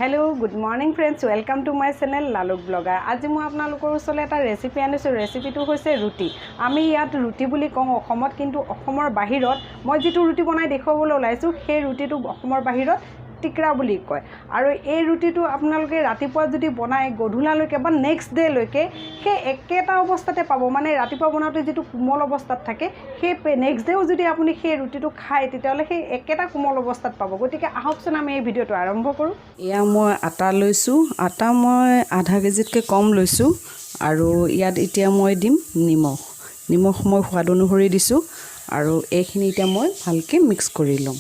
Hello good morning friends welcome to my channel Laluk blogger. आज मैं आपनालोকৰ ওচৰলৈ এটা ৰেচিপি আনিছো। ৰেচিপিটো হৈছে ৰুটি। আমি ইয়াত ৰুটি বুলি কওঁ অসমত, কিন্তু অসমৰ বাহিৰত মই যেটো ৰুটি বনাই দেখুৱাবলৈ ওলাইছো সেই ৰুটিটো অসমৰ বাহিৰত টিকৰা বুলি কয়। আৰু এই ৰুটিটো আপোনালোকে ৰাতিপুৱা যদি বনাই গধূলালৈকে বা নেক্সট ডে লৈকে সেই একেটা অৱস্থাতে পাব। মানে ৰাতিপুৱা বনাওতে যেটো কোমল অৱস্থাত থাকে সেই নেক্সট ডেও যদি আপুনি সেই ৰুটিটো খায় তেতিয়াহলে সেই একেটা কোমল অৱস্থাত পাব। গতিকে আহকচোন আমি এই ভিডিওটো আৰম্ভ কৰোঁ। এয়া মই আটা লৈছো। আটা মই আধা কেজিতকৈ কম লৈছো। আৰু ইয়াত এতিয়া মই দিম নিমখ মই সোৱাদ অনুসৰি দিছো। আৰু এইখিনি এতিয়া মই ভালকৈ মিক্স কৰি লম।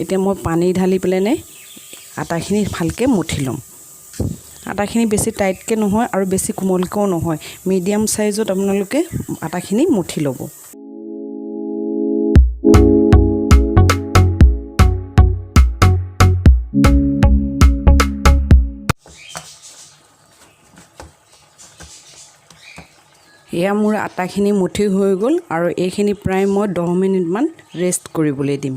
এতিয়া মই পানী ঢালি পেলাইনে আটাখিনি ভালকৈ মুঠি ল'ম। আটাখিনি বেছি টাইটকৈ নহয় আৰু বেছি কোমলকৈও নহয়, মিডিয়াম সাইজত আপোনালোকে আটাখিনি মুঠি ল'ব। এয়া মোৰ আটাখিনি মুঠি হৈ গ'ল আৰু এইখিনি প্ৰায় মই 10 মিনিটমান ৰেষ্ট কৰিবলৈ দিম।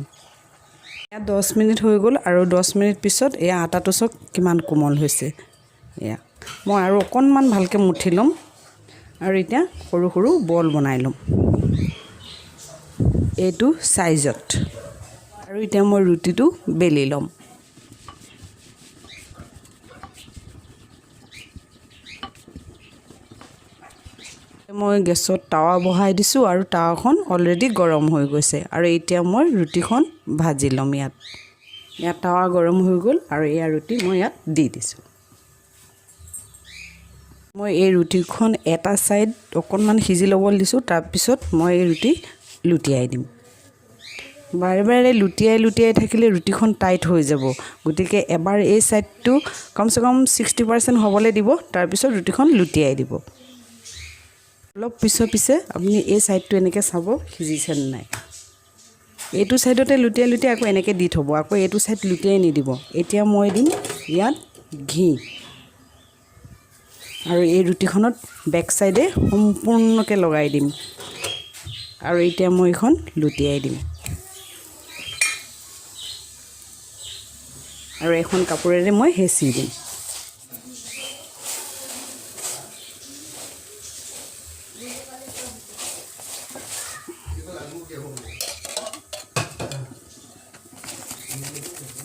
10 মিনিট হৈ গ'ল আৰু 10 মিনিট পিছত এয়া আটাটো চক কিমান কোমল হৈছে। এয়া মই আৰু অকণমান ভালকৈ মুঠি ল'ম আৰু এতিয়া সৰু সৰু বল বনাই ল'ম এইটো সাইজত। আৰু এতিয়া মই ৰুটিটো বেলি ল'ম। মই গেছত তাৱা বহাই দিছো আৰু তাৱাখন অলৰেডি গৰম হৈ গৈছে। আৰু এতিয়া মই ৰুটিখন ভাজি ল'ম। ইয়াত তাৱা গৰম হৈ গ'ল আৰু এয়া ৰুটি মই ইয়াত দি দিছো। মই এই ৰুটিখন এটা সাইড অকণমান সিজি ল'বলৈ দিছো। তাৰ পিছত মই এই ৰুটি লুটিয়াই দিম। বাৰে বাৰে লুটিয়াই থাকিলে ৰুটিখন টাইট হৈ যাব। গতিকে এবাৰ এই সাইডটো কমসে কম 60% হ'বলৈ দিব। তাৰ পিছত ৰুটিখন লুটিয়াই দিব। অলপ পিছে আপুনি এই সাইডটো এনেকৈ চাব সিজিছে নে নাই। এইটো সাইডতে লুটিয়াই আকৌ এনেকৈ দি থ'ব। আকৌ এইটো সাইড লুটিয়াই নিদিব। এতিয়া মই দিম ইয়াত ঘি আৰু এই ৰুটিখনত বেক সাইডে সম্পূৰ্ণকৈ লগাই দিম। আৰু এতিয়া মই এখন লুটিয়াই দিম আৰু এখন কাপোৰেৰে মই হেঁচি দিম।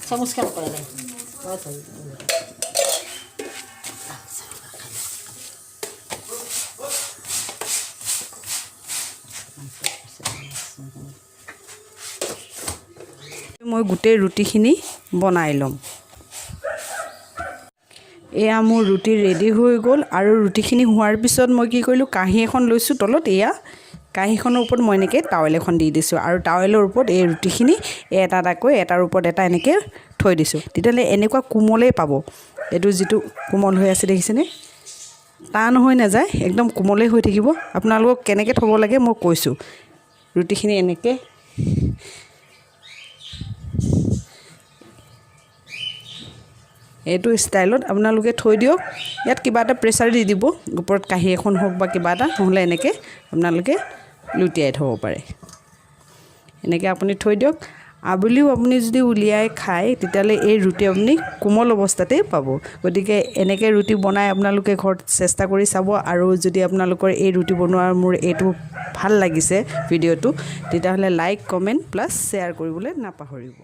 চামচ কাম কৰা যায়। মই গোটেই ৰুটিখিনি বনাই ল'ম। এয়া মোৰ ৰুটি ৰেডি হৈ গ'ল। আৰু ৰুটিখিনি হোৱাৰ পিছত মই কি কৰিলোঁ, কাঁহী এখন লৈছোঁ তলত। এয়া কাঁহীখনৰ ওপৰত মই এনেকৈ টাৱেল এখন দি দিছোঁ আৰু টাৱেলৰ ওপৰত এই ৰুটিখিনি এটাকৈ এটাৰ ওপৰত এটা এনেকৈ থৈ দিছোঁ। তেতিয়াহ'লে এনেকুৱা কোমলেই পাব। এইটো যিটো কোমল হৈ আছে দেখিছেনে, টান হৈ নাযায়, একদম কোমলেই হৈ থাকিব। আপোনালোকক কেনেকৈ থ'ব লাগে মই কৈছোঁ। ৰুটিখিনি এনেকৈ এইটো ষ্টাইলত আপোনালোকে থৈ দিয়ক। ইয়াত কিবা এটা প্ৰেছাৰ দি দিব, ওপৰত কাঁহী এখন হওক বা কিবা এটা, নহ'লে এনেকৈ আপোনালোকে লুটিয়াই থ'ব পাৰে। এনেকৈ আপুনি থৈ দিয়ক। আবেলিও আপুনি যদি উলিয়াই খায় তেতিয়াহ'লে এই ৰুটি আপুনি কোমল অৱস্থাতেই পাব। গতিকে এনেকৈ ৰুটি বনাই আপোনালোকে ঘৰত চেষ্টা কৰি চাব। আৰু যদি আপোনালোকৰ এই ৰুটি বনোৱাৰ মোৰ এইটো ভাল লাগিছে ভিডিঅ'টো, তেতিয়াহ'লে লাইক, কমেণ্ট প্লাছ শ্বেয়াৰ কৰিবলৈ নাপাহৰিব।